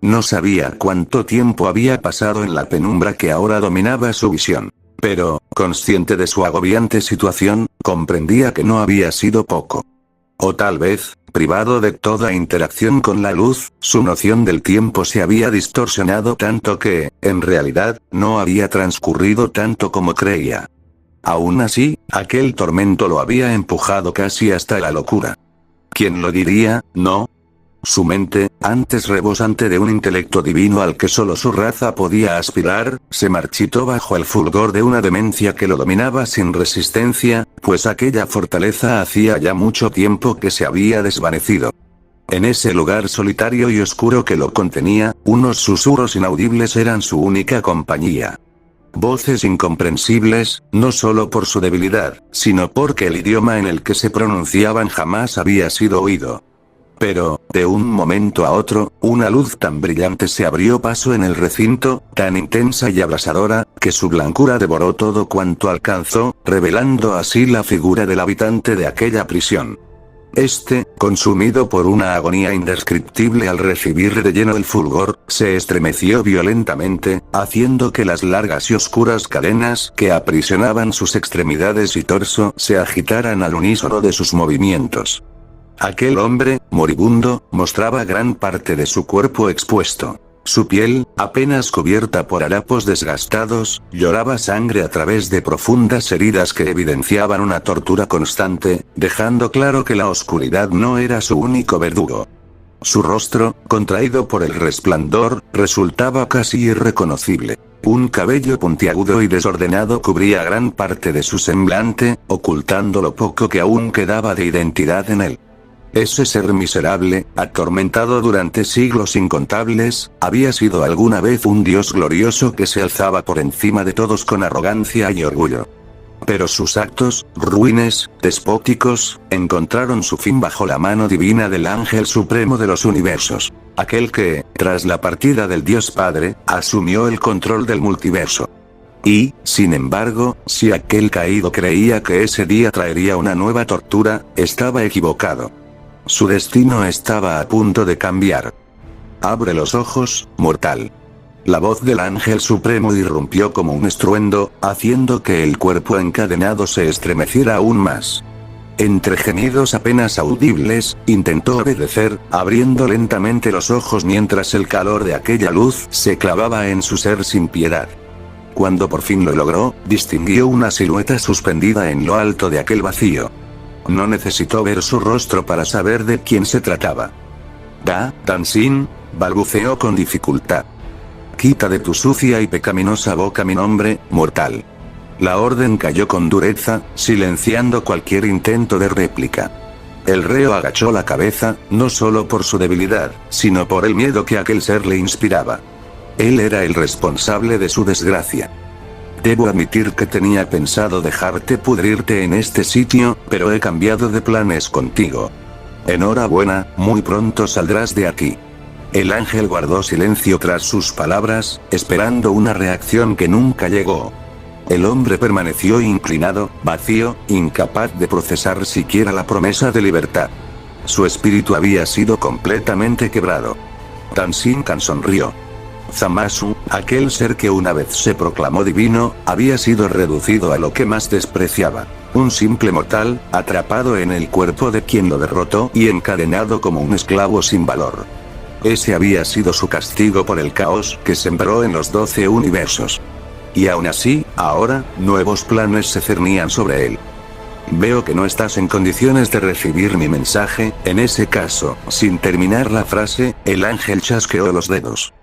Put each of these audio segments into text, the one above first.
no sabía cuánto tiempo había pasado en la penumbra que ahora dominaba su visión. Pero, consciente de su agobiante situación, comprendía que no había sido poco. O tal vez, privado de toda interacción con la luz, su noción del tiempo se había distorsionado tanto que, en realidad, no había transcurrido tanto como creía. Aún así, aquel tormento lo había empujado casi hasta la locura. ¿Quién lo diría, no? Su mente, antes rebosante de un intelecto divino al que solo su raza podía aspirar, se marchitó bajo el fulgor de una demencia que lo dominaba sin resistencia, pues aquella fortaleza hacía ya mucho tiempo que se había desvanecido. En ese lugar solitario y oscuro que lo contenía, unos susurros inaudibles eran su única compañía. Voces incomprensibles, no solo por su debilidad, sino porque el idioma en el que se pronunciaban jamás había sido oído. Pero, de un momento a otro, una luz tan brillante se abrió paso en el recinto, tan intensa y abrasadora, que su blancura devoró todo cuanto alcanzó, revelando así la figura del habitante de aquella prisión. Este, consumido por una agonía indescriptible al recibir de lleno el fulgor, se estremeció violentamente, haciendo que las largas y oscuras cadenas que aprisionaban sus extremidades y torso se agitaran al unísono de sus movimientos. Aquel hombre, moribundo, mostraba gran parte de su cuerpo expuesto. Su piel, apenas cubierta por harapos desgastados, lloraba sangre a través de profundas heridas que evidenciaban una tortura constante, dejando claro que la oscuridad no era su único verdugo. Su rostro, contraído por el resplandor, resultaba casi irreconocible. Un cabello puntiagudo y desordenado cubría gran parte de su semblante, ocultando lo poco que aún quedaba de identidad en él. Ese ser miserable, atormentado durante siglos incontables, había sido alguna vez un dios glorioso que se alzaba por encima de todos con arrogancia y orgullo. Pero sus actos, ruines, despóticos, encontraron su fin bajo la mano divina del Ángel Supremo de los Universos. Aquel que, tras la partida del Dios Padre, asumió el control del multiverso. Y, sin embargo, si aquel caído creía que ese día traería una nueva tortura, estaba equivocado. Su destino estaba a punto de cambiar. Abre los ojos, mortal. La voz del Ángel Supremo irrumpió como un estruendo, haciendo que el cuerpo encadenado se estremeciera aún más. Entre gemidos apenas audibles, intentó obedecer, abriendo lentamente los ojos mientras el calor de aquella luz se clavaba en su ser sin piedad. Cuando por fin lo logró, distinguió una silueta suspendida en lo alto de aquel vacío. No necesitó ver su rostro para saber de quién se trataba. Dansin, balbuceó con dificultad. Quita de tu sucia y pecaminosa boca mi nombre, mortal. La orden cayó con dureza, silenciando cualquier intento de réplica. El reo agachó la cabeza, no solo por su debilidad, sino por el miedo que aquel ser le inspiraba. Él era el responsable de su desgracia. Debo admitir que tenía pensado dejarte pudrirte en este sitio, pero he cambiado de planes contigo. Enhorabuena, muy pronto saldrás de aquí. El ángel guardó silencio tras sus palabras, esperando una reacción que nunca llegó. El hombre permaneció inclinado, vacío, incapaz de procesar siquiera la promesa de libertad. Su espíritu había sido completamente quebrado. Dansinkan sonrió. Zamasu, aquel ser que una vez se proclamó divino, había sido reducido a lo que más despreciaba. Un simple mortal, atrapado en el cuerpo de quien lo derrotó y encadenado como un esclavo sin valor. Ese había sido su castigo por el caos que sembró en los 12 universos. Y aún así, ahora, nuevos planes se cernían sobre él. Veo que no estás en condiciones de recibir mi mensaje. En ese caso, sin terminar la frase, el ángel chasqueó los dedos.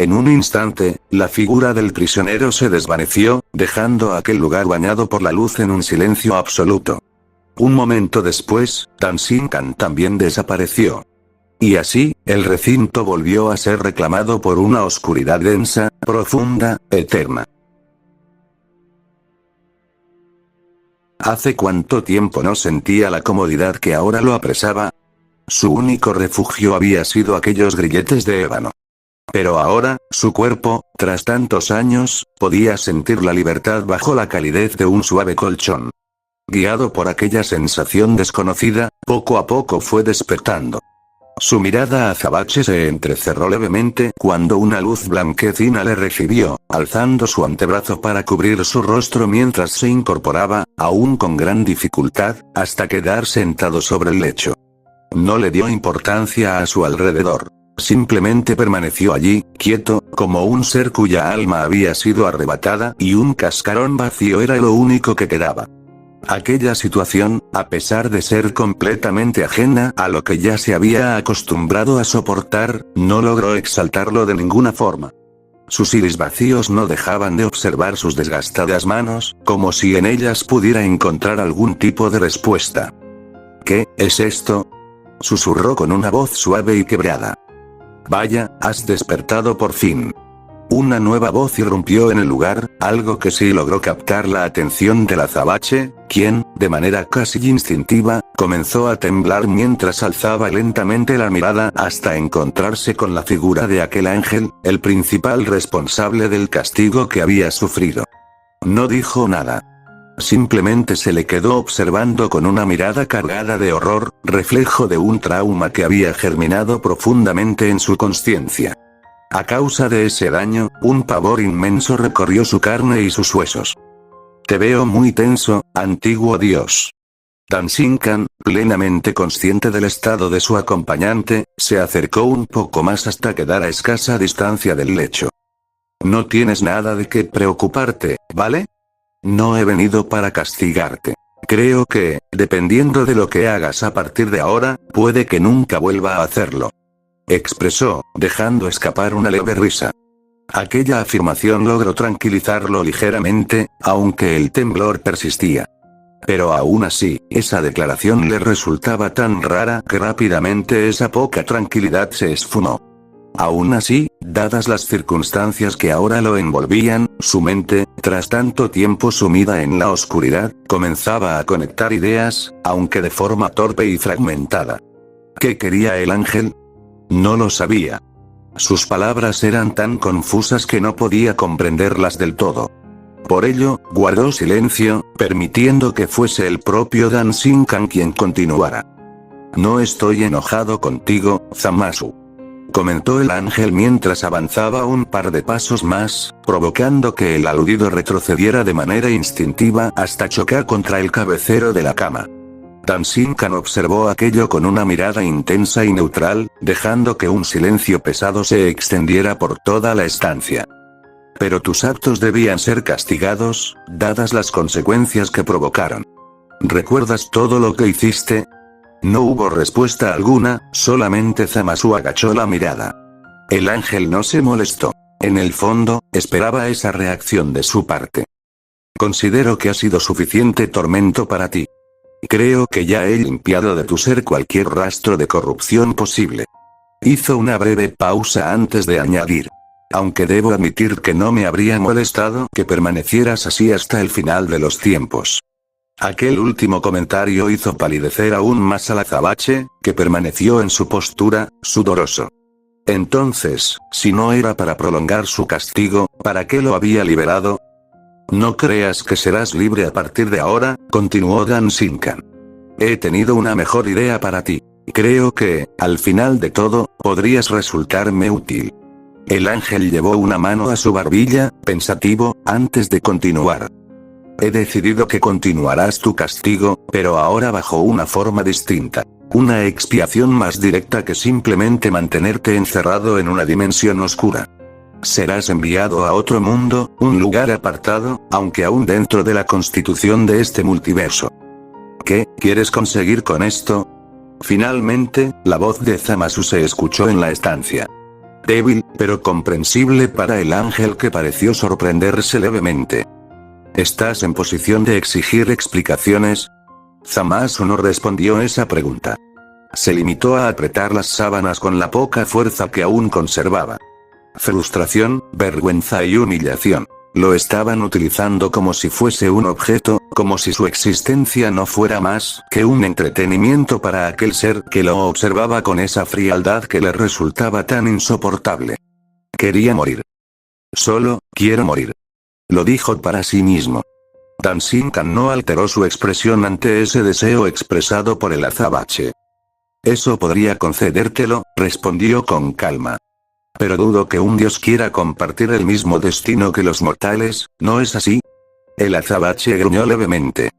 En un instante, la figura del prisionero se desvaneció, dejando aquel lugar bañado por la luz en un silencio absoluto. Un momento después, Dansinkan también desapareció. Y así, el recinto volvió a ser reclamado por una oscuridad densa, profunda, eterna. ¿Hace cuánto tiempo no sentía la comodidad que ahora lo apresaba? Su único refugio había sido aquellos grilletes de ébano. Pero ahora, su cuerpo, tras tantos años, podía sentir la libertad bajo la calidez de un suave colchón. Guiado por aquella sensación desconocida, poco a poco fue despertando. Su mirada azabache se entrecerró levemente cuando una luz blanquecina le recibió, alzando su antebrazo para cubrir su rostro mientras se incorporaba, aún con gran dificultad, hasta quedar sentado sobre el lecho. No le dio importancia a su alrededor. Simplemente permaneció allí, quieto, como un ser cuya alma había sido arrebatada y un cascarón vacío era lo único que quedaba. Aquella situación, a pesar de ser completamente ajena a lo que ya se había acostumbrado a soportar, no logró exaltarlo de ninguna forma. Sus iris vacíos no dejaban de observar sus desgastadas manos, como si en ellas pudiera encontrar algún tipo de respuesta. ¿Qué es esto?, susurró con una voz suave y quebrada. Vaya, has despertado por fin. Una nueva voz irrumpió en el lugar, algo que sí logró captar la atención del azabache, quien, de manera casi instintiva, comenzó a temblar mientras alzaba lentamente la mirada hasta encontrarse con la figura de aquel ángel, el principal responsable del castigo que había sufrido. No dijo nada. Simplemente se le quedó observando con una mirada cargada de horror, reflejo de un trauma que había germinado profundamente en su consciencia. A causa de ese daño, un pavor inmenso recorrió su carne y sus huesos. Te veo muy tenso, antiguo dios. Dan Shinkan, plenamente consciente del estado de su acompañante, se acercó un poco más hasta quedar a escasa distancia del lecho. No tienes nada de qué preocuparte, ¿vale? No he venido para castigarte. Creo que, dependiendo de lo que hagas a partir de ahora, puede que nunca vuelva a hacerlo. Expresó, dejando escapar una leve risa. Aquella afirmación logró tranquilizarlo ligeramente, aunque el temblor persistía. Pero aún así, esa declaración le resultaba tan rara que rápidamente esa poca tranquilidad se esfumó. Aún así, dadas las circunstancias que ahora lo envolvían, su mente, tras tanto tiempo sumida en la oscuridad, comenzaba a conectar ideas, aunque de forma torpe y fragmentada. ¿Qué quería el ángel? No lo sabía. Sus palabras eran tan confusas que no podía comprenderlas del todo. Por ello, guardó silencio, permitiendo que fuese el propio Dan Shinkan quien continuara. No estoy enojado contigo, Zamasu. Comentó el ángel mientras avanzaba un par de pasos más, provocando que el aludido retrocediera de manera instintiva hasta chocar contra el cabecero de la cama. Dan Shinkan observó aquello con una mirada intensa y neutral, dejando que un silencio pesado se extendiera por toda la estancia. Pero tus actos debían ser castigados, dadas las consecuencias que provocaron. ¿Recuerdas todo lo que hiciste? No hubo respuesta alguna, solamente Zamasu agachó la mirada. El ángel no se molestó. En el fondo, esperaba esa reacción de su parte. Considero que ha sido suficiente tormento para ti. Creo que ya he limpiado de tu ser cualquier rastro de corrupción posible. Hizo una breve pausa antes de añadir. Aunque debo admitir que no me habría molestado que permanecieras así hasta el final de los tiempos. Aquel último comentario hizo palidecer aún más al azabache, que permaneció en su postura, sudoroso. Entonces, si no era para prolongar su castigo, ¿para qué lo había liberado? No creas que serás libre a partir de ahora, continuó Dan Shinkan. He tenido una mejor idea para ti. Creo que, al final de todo, podrías resultarme útil. El ángel llevó una mano a su barbilla, pensativo, antes de continuar. He decidido que continuarás tu castigo, pero ahora bajo una forma distinta. Una expiación más directa que simplemente mantenerte encerrado en una dimensión oscura. Serás enviado a otro mundo, un lugar apartado, aunque aún dentro de la constitución de este multiverso. ¿Qué quieres conseguir con esto? Finalmente, la voz de Zamasu se escuchó en la estancia. Débil, pero comprensible para el ángel que pareció sorprenderse levemente. ¿Estás en posición de exigir explicaciones? Zamasu no respondió esa pregunta. Se limitó a apretar las sábanas con la poca fuerza que aún conservaba. Frustración, vergüenza y humillación. Lo estaban utilizando como si fuese un objeto, como si su existencia no fuera más que un entretenimiento para aquel ser que lo observaba con esa frialdad que le resultaba tan insoportable. Quería morir. Solo, quiero morir. Lo dijo para sí mismo. Dan Shinkan no alteró su expresión ante ese deseo expresado por el azabache. Eso podría concedértelo, respondió con calma. Pero dudo que un dios quiera compartir el mismo destino que los mortales, ¿no es así? El azabache gruñó levemente.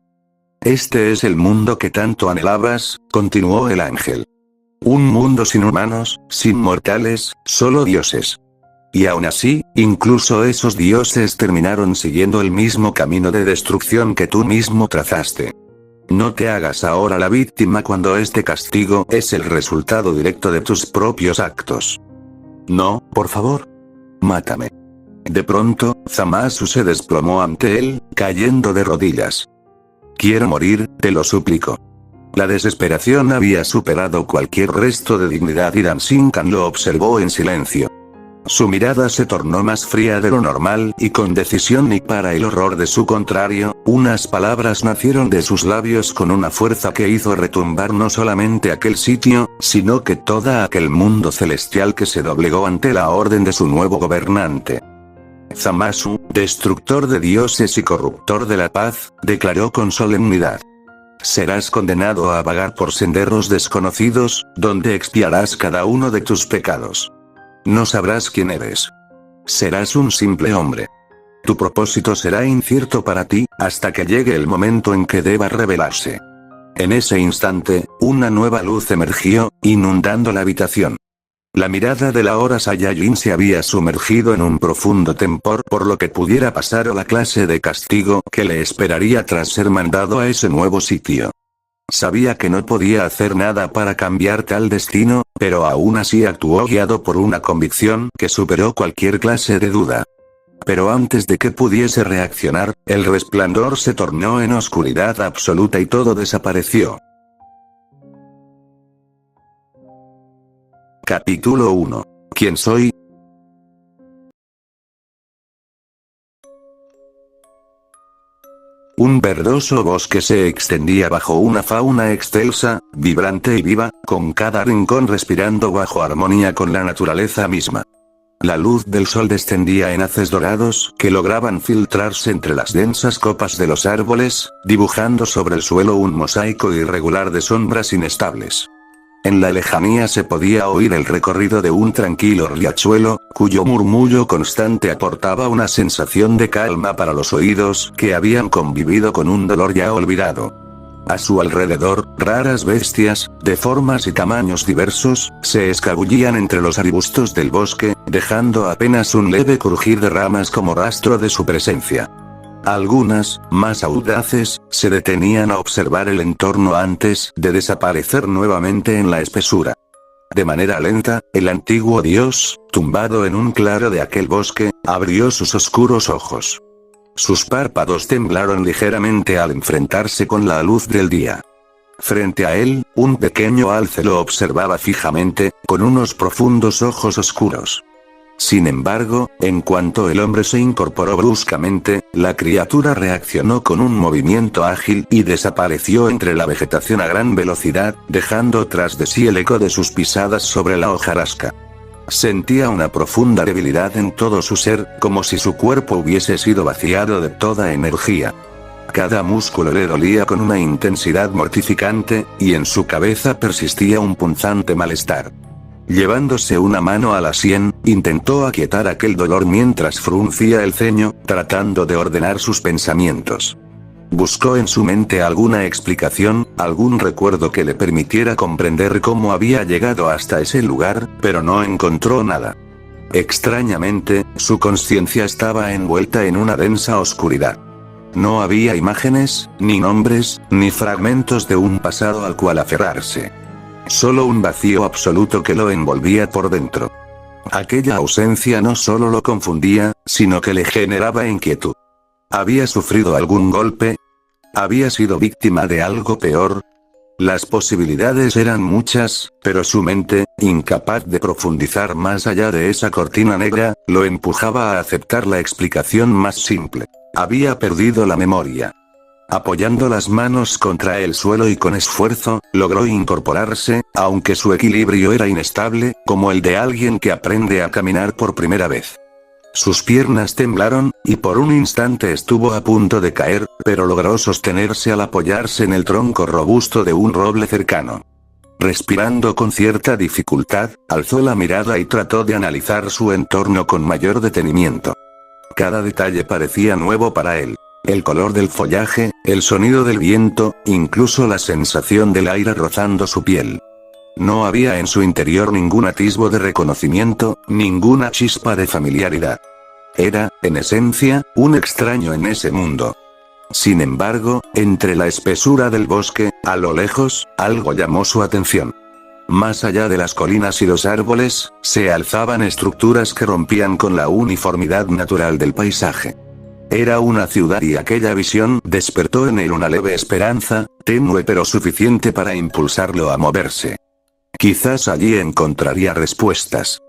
Este es el mundo que tanto anhelabas, continuó el ángel. Un mundo sin humanos, sin mortales, solo dioses. Y aún así, incluso esos dioses terminaron siguiendo el mismo camino de destrucción que tú mismo trazaste. No te hagas ahora la víctima cuando este castigo es el resultado directo de tus propios actos. No, por favor. Mátame. De pronto, Zamasu se desplomó ante él, cayendo de rodillas. Quiero morir, te lo suplico. La desesperación había superado cualquier resto de dignidad y Danshinkan lo observó en silencio. Su mirada se tornó más fría de lo normal y con decisión, y para el horror de su contrario, unas palabras nacieron de sus labios con una fuerza que hizo retumbar no solamente aquel sitio, sino que todo aquel mundo celestial que se doblegó ante la orden de su nuevo gobernante. Zamasu, destructor de dioses y corruptor de la paz, declaró con solemnidad. Serás condenado a vagar por senderos desconocidos, donde expiarás cada uno de tus pecados. No sabrás quién eres. Serás un simple hombre. Tu propósito será incierto para ti, hasta que llegue el momento en que deba revelarse. En ese instante, una nueva luz emergió, inundando la habitación. La mirada de la hora Saiyajin se había sumergido en un profundo temor por lo que pudiera pasar o la clase de castigo que le esperaría tras ser mandado a ese nuevo sitio. Sabía que no podía hacer nada para cambiar tal destino, pero aún así actuó guiado por una convicción que superó cualquier clase de duda. Pero antes de que pudiese reaccionar, el resplandor se tornó en oscuridad absoluta y todo desapareció. Capítulo 1. ¿Quién soy? Un verdoso bosque se extendía bajo una fauna excelsa, vibrante y viva, con cada rincón respirando bajo armonía con la naturaleza misma. La luz del sol descendía en haces dorados que lograban filtrarse entre las densas copas de los árboles, dibujando sobre el suelo un mosaico irregular de sombras inestables. En la lejanía se podía oír el recorrido de un tranquilo riachuelo, cuyo murmullo constante aportaba una sensación de calma para los oídos que habían convivido con un dolor ya olvidado. A su alrededor, raras bestias, de formas y tamaños diversos, se escabullían entre los arbustos del bosque, dejando apenas un leve crujir de ramas como rastro de su presencia. Algunas, más audaces, se detenían a observar el entorno antes de desaparecer nuevamente en la espesura. De manera lenta, el antiguo dios, tumbado en un claro de aquel bosque, abrió sus oscuros ojos. Sus párpados temblaron ligeramente al enfrentarse con la luz del día. Frente a él, un pequeño alce lo observaba fijamente, con unos profundos ojos oscuros. Sin embargo, en cuanto el hombre se incorporó bruscamente, la criatura reaccionó con un movimiento ágil y desapareció entre la vegetación a gran velocidad, dejando tras de sí el eco de sus pisadas sobre la hojarasca. Sentía una profunda debilidad en todo su ser, como si su cuerpo hubiese sido vaciado de toda energía. Cada músculo le dolía con una intensidad mortificante, y en su cabeza persistía un punzante malestar. Llevándose una mano a la sien, intentó aquietar aquel dolor mientras fruncía el ceño, tratando de ordenar sus pensamientos. Buscó en su mente alguna explicación, algún recuerdo que le permitiera comprender cómo había llegado hasta ese lugar, pero no encontró nada. Extrañamente, su conciencia estaba envuelta en una densa oscuridad. No había imágenes, ni nombres, ni fragmentos de un pasado al cual aferrarse. Solo un vacío absoluto que lo envolvía por dentro. Aquella ausencia no solo lo confundía, sino que le generaba inquietud. ¿Había sufrido algún golpe? ¿Había sido víctima de algo peor? Las posibilidades eran muchas, pero su mente, incapaz de profundizar más allá de esa cortina negra, lo empujaba a aceptar la explicación más simple. Había perdido la memoria. Apoyando las manos contra el suelo y con esfuerzo, logró incorporarse, aunque su equilibrio era inestable, como el de alguien que aprende a caminar por primera vez. Sus piernas temblaron, y por un instante estuvo a punto de caer, pero logró sostenerse al apoyarse en el tronco robusto de un roble cercano. Respirando con cierta dificultad, alzó la mirada y trató de analizar su entorno con mayor detenimiento. Cada detalle parecía nuevo para él. El color del follaje, el sonido del viento, incluso la sensación del aire rozando su piel. No había en su interior ningún atisbo de reconocimiento, ninguna chispa de familiaridad. Era, en esencia, un extraño en ese mundo. Sin embargo, entre la espesura del bosque, a lo lejos, algo llamó su atención. Más allá de las colinas y los árboles, se alzaban estructuras que rompían con la uniformidad natural del paisaje. Era una ciudad y aquella visión despertó en él una leve esperanza, tenue pero suficiente para impulsarlo a moverse. Quizás allí encontraría respuestas.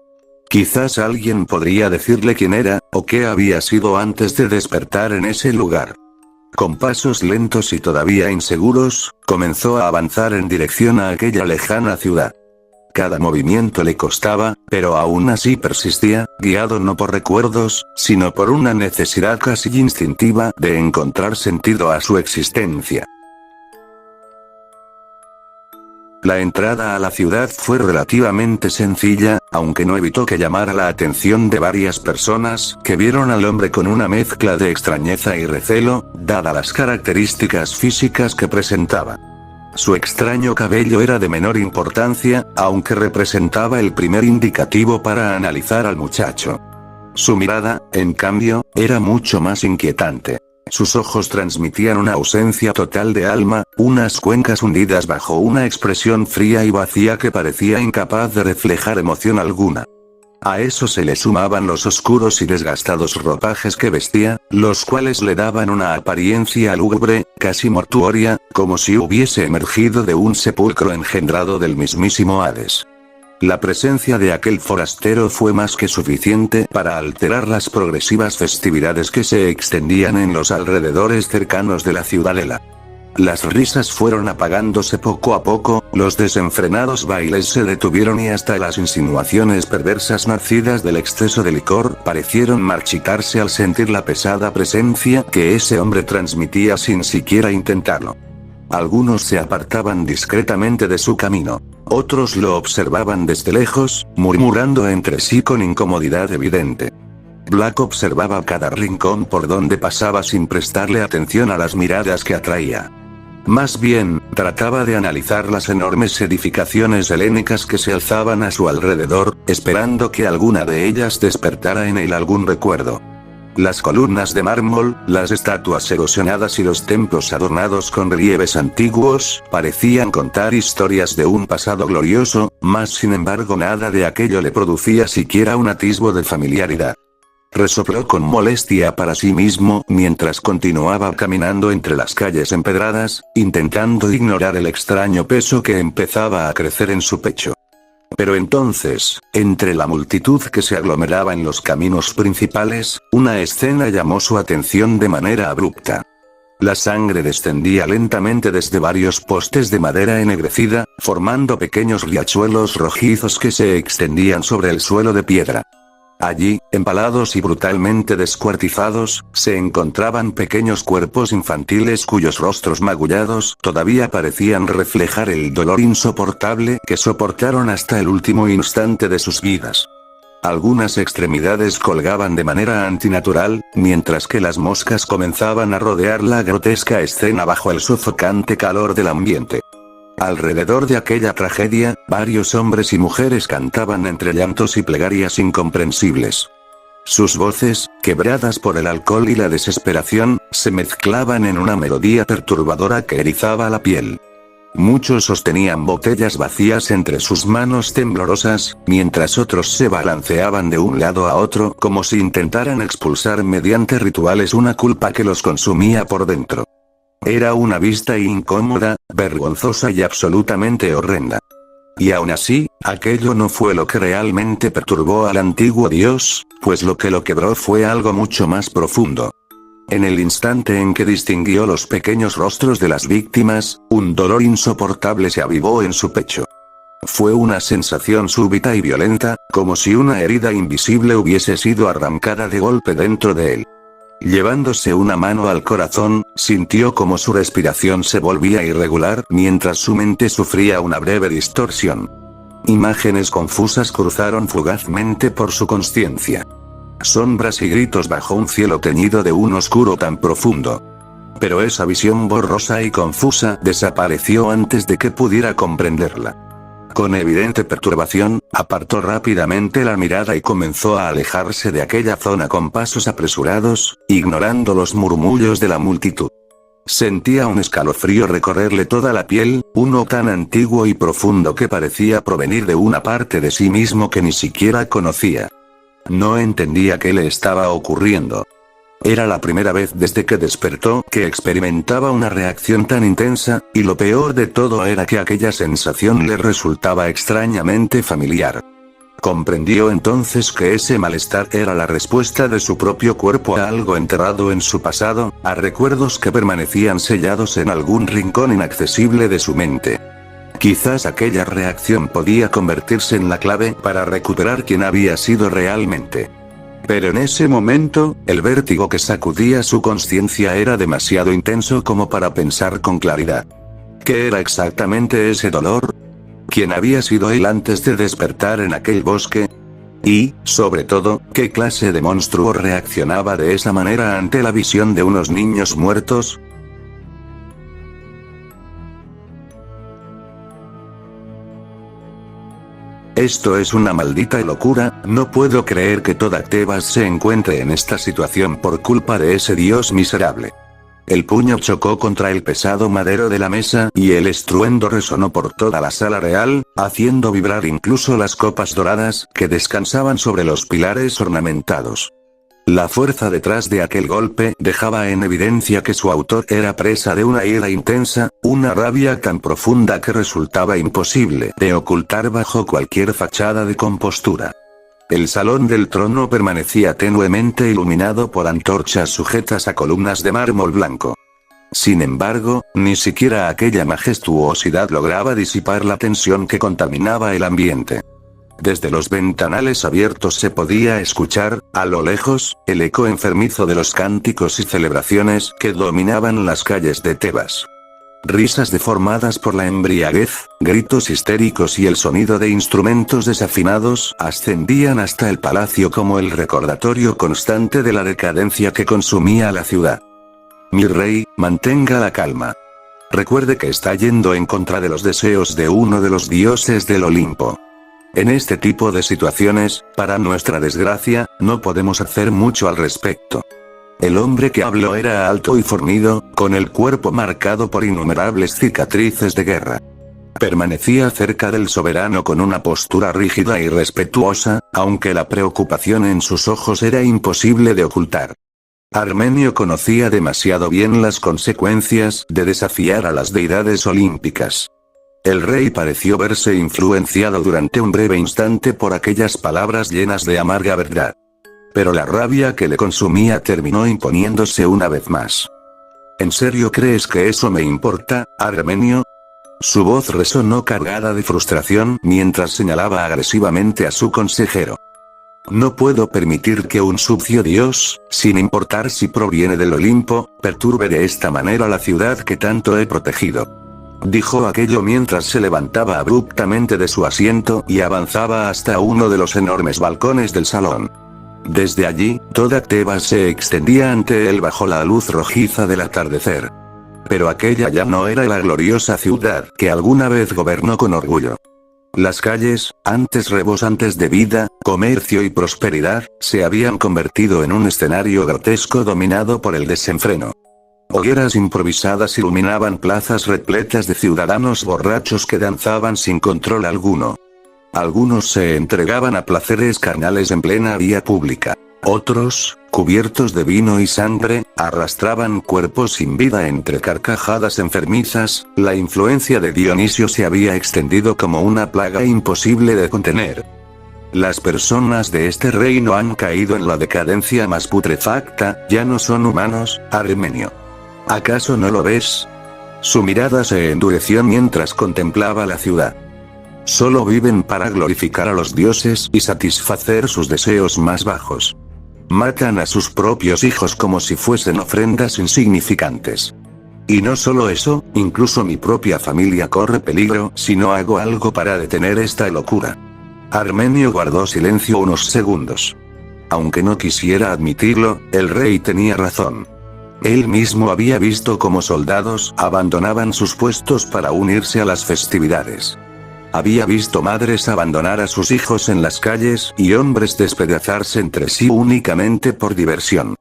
Quizás alguien podría decirle quién era, o qué había sido antes de despertar en ese lugar. Con pasos lentos y todavía inseguros, comenzó a avanzar en dirección a aquella lejana ciudad. Cada movimiento le costaba, pero aún así persistía, guiado no por recuerdos, sino por una necesidad casi instintiva de encontrar sentido a su existencia. La entrada a la ciudad fue relativamente sencilla, aunque no evitó que llamara la atención de varias personas que vieron al hombre con una mezcla de extrañeza y recelo, dadas las características físicas que presentaba. Su extraño cabello era de menor importancia, aunque representaba el primer indicativo para analizar al muchacho. Su mirada, en cambio, era mucho más inquietante. Sus ojos transmitían una ausencia total de alma, unas cuencas hundidas bajo una expresión fría y vacía que parecía incapaz de reflejar emoción alguna. A eso se le sumaban los oscuros y desgastados ropajes que vestía, los cuales le daban una apariencia lúgubre, casi mortuoria, como si hubiese emergido de un sepulcro engendrado del mismísimo Hades. La presencia de aquel forastero fue más que suficiente para alterar las progresivas festividades que se extendían en los alrededores cercanos de la ciudadela. Las risas fueron apagándose poco a poco, los desenfrenados bailes se detuvieron y hasta las insinuaciones perversas nacidas del exceso de licor parecieron marchitarse al sentir la pesada presencia que ese hombre transmitía sin siquiera intentarlo. Algunos se apartaban discretamente de su camino. Otros lo observaban desde lejos, murmurando entre sí con incomodidad evidente. Black observaba cada rincón por donde pasaba sin prestarle atención a las miradas que atraía. Más bien, trataba de analizar las enormes edificaciones helénicas que se alzaban a su alrededor, esperando que alguna de ellas despertara en él algún recuerdo. Las columnas de mármol, las estatuas erosionadas y los templos adornados con relieves antiguos, parecían contar historias de un pasado glorioso, mas sin embargo nada de aquello le producía siquiera un atisbo de familiaridad. Resopló con molestia para sí mismo mientras continuaba caminando entre las calles empedradas, intentando ignorar el extraño peso que empezaba a crecer en su pecho. Pero entonces, entre la multitud que se aglomeraba en los caminos principales, una escena llamó su atención de manera abrupta. La sangre descendía lentamente desde varios postes de madera ennegrecida, formando pequeños riachuelos rojizos que se extendían sobre el suelo de piedra. Allí, empalados y brutalmente descuartizados, se encontraban pequeños cuerpos infantiles cuyos rostros magullados todavía parecían reflejar el dolor insoportable que soportaron hasta el último instante de sus vidas. Algunas extremidades colgaban de manera antinatural, mientras que las moscas comenzaban a rodear la grotesca escena bajo el sofocante calor del ambiente. Alrededor de aquella tragedia, varios hombres y mujeres cantaban entre llantos y plegarias incomprensibles. Sus voces, quebradas por el alcohol y la desesperación, se mezclaban en una melodía perturbadora que erizaba la piel. Muchos sostenían botellas vacías entre sus manos temblorosas, mientras otros se balanceaban de un lado a otro como si intentaran expulsar mediante rituales una culpa que los consumía por dentro. Era una vista incómoda, vergonzosa y absolutamente horrenda. Y aún así, aquello no fue lo que realmente perturbó al antiguo dios, pues lo que lo quebró fue algo mucho más profundo. En el instante en que distinguió los pequeños rostros de las víctimas, un dolor insoportable se avivó en su pecho. Fue una sensación súbita y violenta, como si una herida invisible hubiese sido arrancada de golpe dentro de él. Llevándose una mano al corazón, sintió como su respiración se volvía irregular mientras su mente sufría una breve distorsión. Imágenes confusas cruzaron fugazmente por su consciencia. Sombras y gritos bajo un cielo teñido de un oscuro tan profundo. Pero esa visión borrosa y confusa desapareció antes de que pudiera comprenderla. Con evidente perturbación, apartó rápidamente la mirada y comenzó a alejarse de aquella zona con pasos apresurados, ignorando los murmullos de la multitud. Sentía un escalofrío recorrerle toda la piel, uno tan antiguo y profundo que parecía provenir de una parte de sí mismo que ni siquiera conocía. No entendía qué le estaba ocurriendo. Era la primera vez desde que despertó que experimentaba una reacción tan intensa, y lo peor de todo era que aquella sensación le resultaba extrañamente familiar. Comprendió entonces que ese malestar era la respuesta de su propio cuerpo a algo enterrado en su pasado, a recuerdos que permanecían sellados en algún rincón inaccesible de su mente. Quizás aquella reacción podía convertirse en la clave para recuperar quién había sido realmente. Pero en ese momento, el vértigo que sacudía su conciencia era demasiado intenso como para pensar con claridad. ¿Qué era exactamente ese dolor? ¿Quién había sido él antes de despertar en aquel bosque? Y, sobre todo, ¿qué clase de monstruo reaccionaba de esa manera ante la visión de unos niños muertos? Esto es una maldita locura, no puedo creer que toda Tebas se encuentre en esta situación por culpa de ese dios miserable. El puño chocó contra el pesado madero de la mesa y el estruendo resonó por toda la sala real, haciendo vibrar incluso las copas doradas que descansaban sobre los pilares ornamentados. La fuerza detrás de aquel golpe dejaba en evidencia que su autor era presa de una ira intensa, una rabia tan profunda que resultaba imposible de ocultar bajo cualquier fachada de compostura. El salón del trono permanecía tenuemente iluminado por antorchas sujetas a columnas de mármol blanco. Sin embargo, ni siquiera aquella majestuosidad lograba disipar la tensión que contaminaba el ambiente. Desde los ventanales abiertos se podía escuchar, a lo lejos, el eco enfermizo de los cánticos y celebraciones que dominaban las calles de Tebas. Risas deformadas por la embriaguez, gritos histéricos y el sonido de instrumentos desafinados ascendían hasta el palacio como el recordatorio constante de la decadencia que consumía la ciudad. Mi rey, mantenga la calma. Recuerde que está yendo en contra de los deseos de uno de los dioses del Olimpo. En este tipo de situaciones, para nuestra desgracia, no podemos hacer mucho al respecto. El hombre que habló era alto y fornido, con el cuerpo marcado por innumerables cicatrices de guerra. Permanecía cerca del soberano con una postura rígida y respetuosa, aunque la preocupación en sus ojos era imposible de ocultar. Armenio conocía demasiado bien las consecuencias de desafiar a las deidades olímpicas. El rey pareció verse influenciado durante un breve instante por aquellas palabras llenas de amarga verdad. Pero la rabia que le consumía terminó imponiéndose una vez más. ¿En serio crees que eso me importa, Armenio? Su voz resonó cargada de frustración mientras señalaba agresivamente a su consejero. No puedo permitir que un sucio dios, sin importar si proviene del Olimpo, perturbe de esta manera la ciudad que tanto he protegido. Dijo aquello mientras se levantaba abruptamente de su asiento y avanzaba hasta uno de los enormes balcones del salón. Desde allí, toda Tebas se extendía ante él bajo la luz rojiza del atardecer. Pero aquella ya no era la gloriosa ciudad que alguna vez gobernó con orgullo. Las calles, antes rebosantes de vida, comercio y prosperidad, se habían convertido en un escenario grotesco dominado por el desenfreno. Hogueras improvisadas iluminaban plazas repletas de ciudadanos borrachos que danzaban sin control alguno. Algunos se entregaban a placeres carnales en plena vía pública. Otros, cubiertos de vino y sangre, arrastraban cuerpos sin vida entre carcajadas enfermizas. La influencia de Dionisio se había extendido como una plaga imposible de contener. Las personas de este reino han caído en la decadencia más putrefacta, ya no son humanos, Armenio. ¿Acaso no lo ves? Su mirada se endureció mientras contemplaba la ciudad. Solo viven para glorificar a los dioses y satisfacer sus deseos más bajos. matan a sus propios hijos como si fuesen ofrendas insignificantes. Y no solo eso, incluso mi propia familia corre peligro si no hago algo para detener esta locura. Armenio guardó silencio unos segundos. Aunque no quisiera admitirlo, el rey tenía razón. Él mismo había visto cómo soldados abandonaban sus puestos para unirse a las festividades. Había visto madres abandonar a sus hijos en las calles y hombres despedazarse entre sí únicamente por diversión.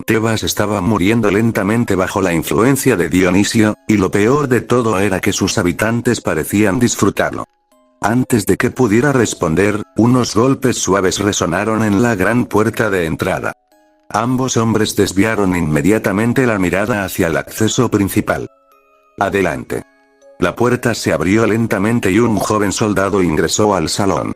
Tebas estaba muriendo lentamente bajo la influencia de Dionisio, y lo peor de todo era que sus habitantes parecían disfrutarlo. Antes de que pudiera responder, unos golpes suaves resonaron en la gran puerta de entrada. Ambos hombres desviaron inmediatamente la mirada hacia el acceso principal. Adelante. La puerta se abrió lentamente y un joven soldado ingresó al salón.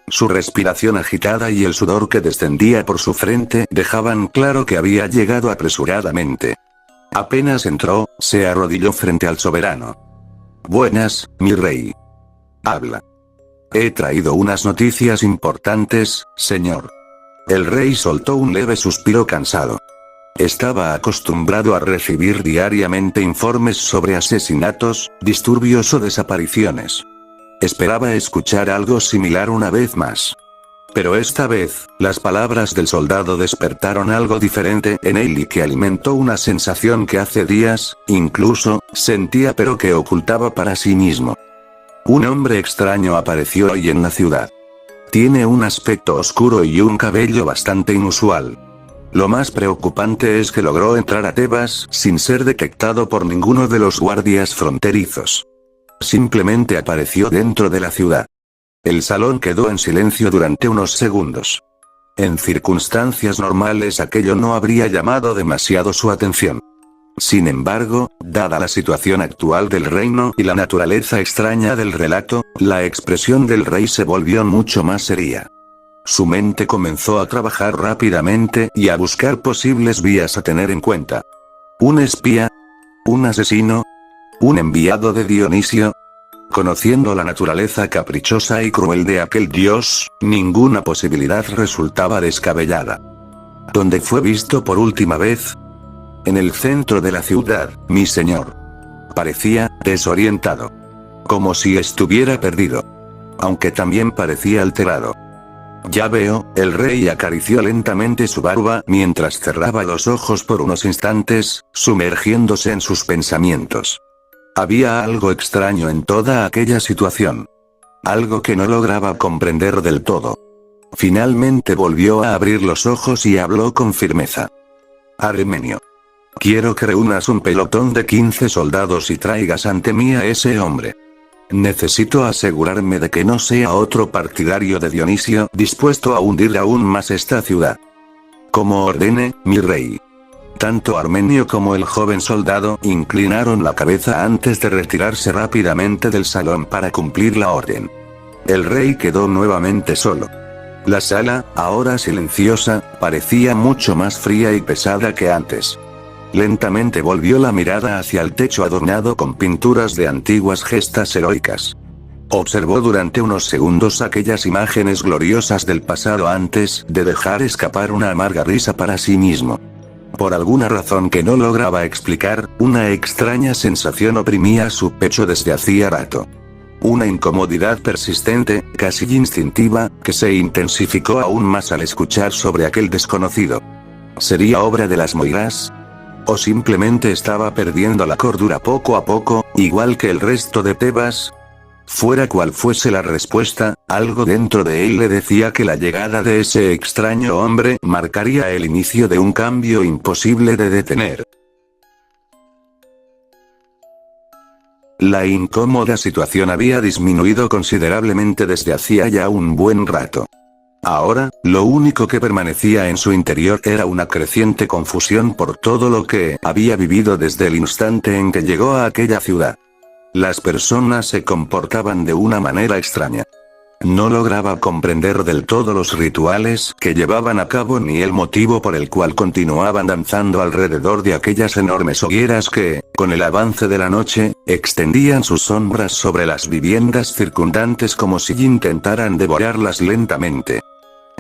Su respiración agitada y el sudor que descendía por su frente dejaban claro que había llegado apresuradamente. Apenas entró, se arrodilló frente al soberano. Buenas, mi rey. Habla. He traído unas noticias importantes, señor. El rey soltó un leve suspiro cansado. Estaba acostumbrado a recibir diariamente informes sobre asesinatos, disturbios o desapariciones. Esperaba escuchar algo similar una vez más. Pero esta vez, las palabras del soldado despertaron algo diferente en él y que alimentó una sensación que hace días, incluso, sentía pero que ocultaba para sí mismo. Un hombre extraño apareció hoy en la ciudad. Tiene un aspecto oscuro y un cabello bastante inusual. Lo más preocupante es que logró entrar a Tebas sin ser detectado por ninguno de los guardias fronterizos. Simplemente apareció dentro de la ciudad. El salón quedó en silencio durante unos segundos. En circunstancias normales aquello no habría llamado demasiado su atención. Sin embargo, dada la situación actual del reino y la naturaleza extraña del relato, la expresión del rey se volvió mucho más seria. Su mente comenzó a trabajar rápidamente y a buscar posibles vías a tener en cuenta. ¿Un espía? ¿Un asesino? ¿Un enviado de Dionisio? Conociendo la naturaleza caprichosa y cruel de aquel dios, ninguna posibilidad resultaba descabellada. ¿Dónde fue visto por última vez? En el centro de la ciudad, mi señor. Parecía desorientado. Como si estuviera perdido. Aunque también parecía alterado. Ya veo, el rey acarició lentamente su barba mientras cerraba los ojos por unos instantes, sumergiéndose en sus pensamientos. Había algo extraño en toda aquella situación. Algo que no lograba comprender del todo. Finalmente volvió a abrir los ojos y habló con firmeza. Armenio. Quiero que reúnas un pelotón de 15 soldados y traigas ante mí a ese hombre. Necesito asegurarme de que no sea otro partidario de Dionisio dispuesto a hundir aún más esta ciudad. Como ordene, mi rey. Tanto Armenio como el joven soldado inclinaron la cabeza antes de retirarse rápidamente del salón para cumplir la orden. El rey quedó nuevamente solo. La sala, ahora silenciosa, parecía mucho más fría y pesada que antes. Lentamente volvió la mirada hacia el techo adornado con pinturas de antiguas gestas heroicas. Observó durante unos segundos aquellas imágenes gloriosas del pasado antes de dejar escapar una amarga risa para sí mismo. Por alguna razón que no lograba explicar, una extraña sensación oprimía su pecho desde hacía rato. Una incomodidad persistente, casi instintiva, que se intensificó aún más al escuchar sobre aquel desconocido. ¿Sería obra de las Moiras? ¿O simplemente estaba perdiendo la cordura poco a poco, igual que el resto de Tebas? Fuera cual fuese la respuesta, algo dentro de él le decía que la llegada de ese extraño hombre marcaría el inicio de un cambio imposible de detener. La incómoda situación había disminuido considerablemente desde hacía ya un buen rato. Ahora, lo único que permanecía en su interior era una creciente confusión por todo lo que había vivido desde el instante en que llegó a aquella ciudad. Las personas se comportaban de una manera extraña. No lograba comprender del todo los rituales que llevaban a cabo ni el motivo por el cual continuaban danzando alrededor de aquellas enormes hogueras que, con el avance de la noche, extendían sus sombras sobre las viviendas circundantes como si intentaran devorarlas lentamente.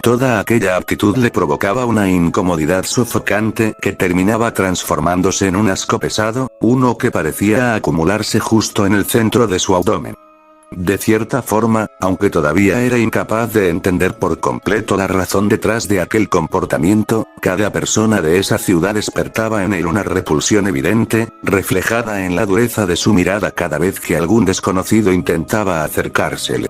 Toda aquella actitud le provocaba una incomodidad sofocante que terminaba transformándose en un asco pesado, uno que parecía acumularse justo en el centro de su abdomen. De cierta forma, aunque todavía era incapaz de entender por completo la razón detrás de aquel comportamiento, cada persona de esa ciudad despertaba en él una repulsión evidente, reflejada en la dureza de su mirada cada vez que algún desconocido intentaba acercársele.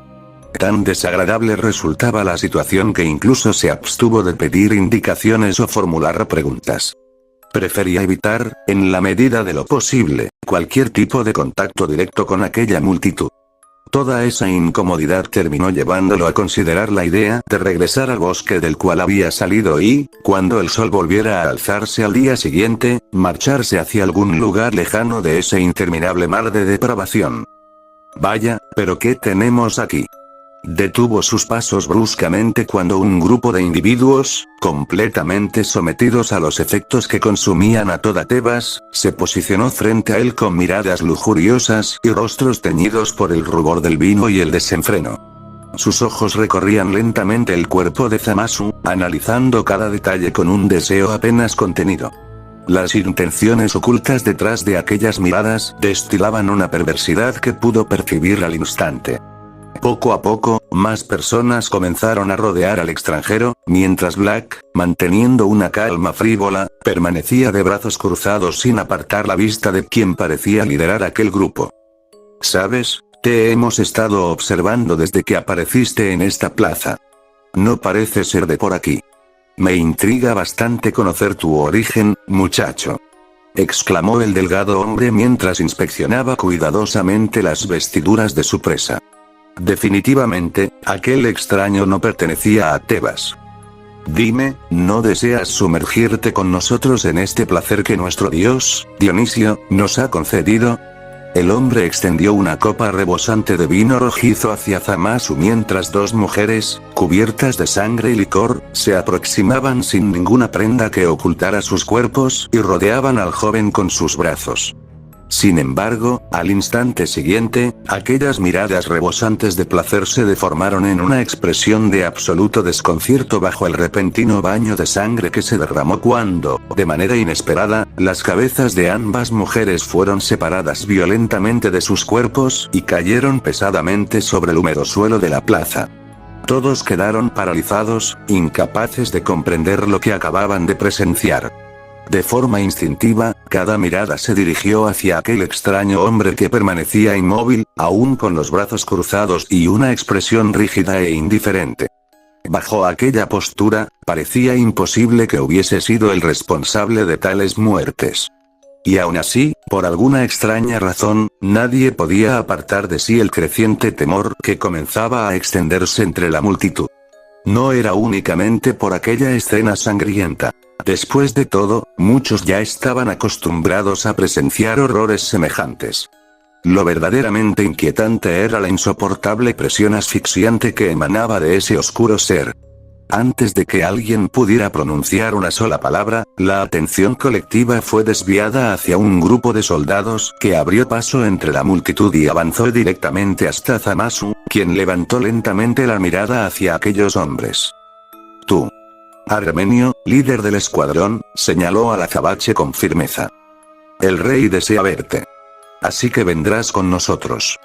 Tan desagradable resultaba la situación que incluso se abstuvo de pedir indicaciones o formular preguntas. Prefería evitar, en la medida de lo posible, cualquier tipo de contacto directo con aquella multitud. Toda esa incomodidad terminó llevándolo a considerar la idea de regresar al bosque del cual había salido y, cuando el sol volviera a alzarse al día siguiente, marcharse hacia algún lugar lejano de ese interminable mar de depravación. Vaya, pero ¿qué tenemos aquí? Detuvo sus pasos bruscamente cuando un grupo de individuos, completamente sometidos a los efectos que consumían a toda Tebas, se posicionó frente a él con miradas lujuriosas y rostros teñidos por el rubor del vino y el desenfreno. Sus ojos recorrían lentamente el cuerpo de Zamasu, analizando cada detalle con un deseo apenas contenido. Las intenciones ocultas detrás de aquellas miradas destilaban una perversidad que pudo percibir al instante. Poco a poco, más personas comenzaron a rodear al extranjero, mientras Black, manteniendo una calma frívola, permanecía de brazos cruzados sin apartar la vista de quien parecía liderar aquel grupo. ¿Sabes? Te hemos estado observando desde que apareciste en esta plaza. No parece ser de por aquí. Me intriga bastante conocer tu origen, muchacho. Exclamó el delgado hombre mientras inspeccionaba cuidadosamente las vestiduras de su presa. Definitivamente, aquel extraño no pertenecía a Tebas. Dime, ¿no deseas sumergirte con nosotros en este placer que nuestro dios, Dionisio, nos ha concedido? El hombre extendió una copa rebosante de vino rojizo hacia Zamasu mientras dos mujeres, cubiertas de sangre y licor, se aproximaban sin ninguna prenda que ocultara sus cuerpos y rodeaban al joven con sus brazos. Sin embargo, al instante siguiente, aquellas miradas rebosantes de placer se deformaron en una expresión de absoluto desconcierto bajo el repentino baño de sangre que se derramó cuando, de manera inesperada, las cabezas de ambas mujeres fueron separadas violentamente de sus cuerpos y cayeron pesadamente sobre el húmedo suelo de la plaza. Todos quedaron paralizados, incapaces de comprender lo que acababan de presenciar. De forma instintiva, cada mirada se dirigió hacia aquel extraño hombre que permanecía inmóvil, aún con los brazos cruzados y una expresión rígida e indiferente. Bajo aquella postura, parecía imposible que hubiese sido el responsable de tales muertes. Y aún así, por alguna extraña razón, nadie podía apartar de sí el creciente temor que comenzaba a extenderse entre la multitud. No era únicamente por aquella escena sangrienta. Después de todo, muchos ya estaban acostumbrados a presenciar horrores semejantes. Lo verdaderamente inquietante era la insoportable presión asfixiante que emanaba de ese oscuro ser. Antes de que alguien pudiera pronunciar una sola palabra, la atención colectiva fue desviada hacia un grupo de soldados que abrió paso entre la multitud y avanzó directamente hasta Zamasu, quien levantó lentamente la mirada hacia aquellos hombres. Tú. Armenio, líder del escuadrón, señaló al azabache con firmeza. El rey desea verte. Así que vendrás con nosotros.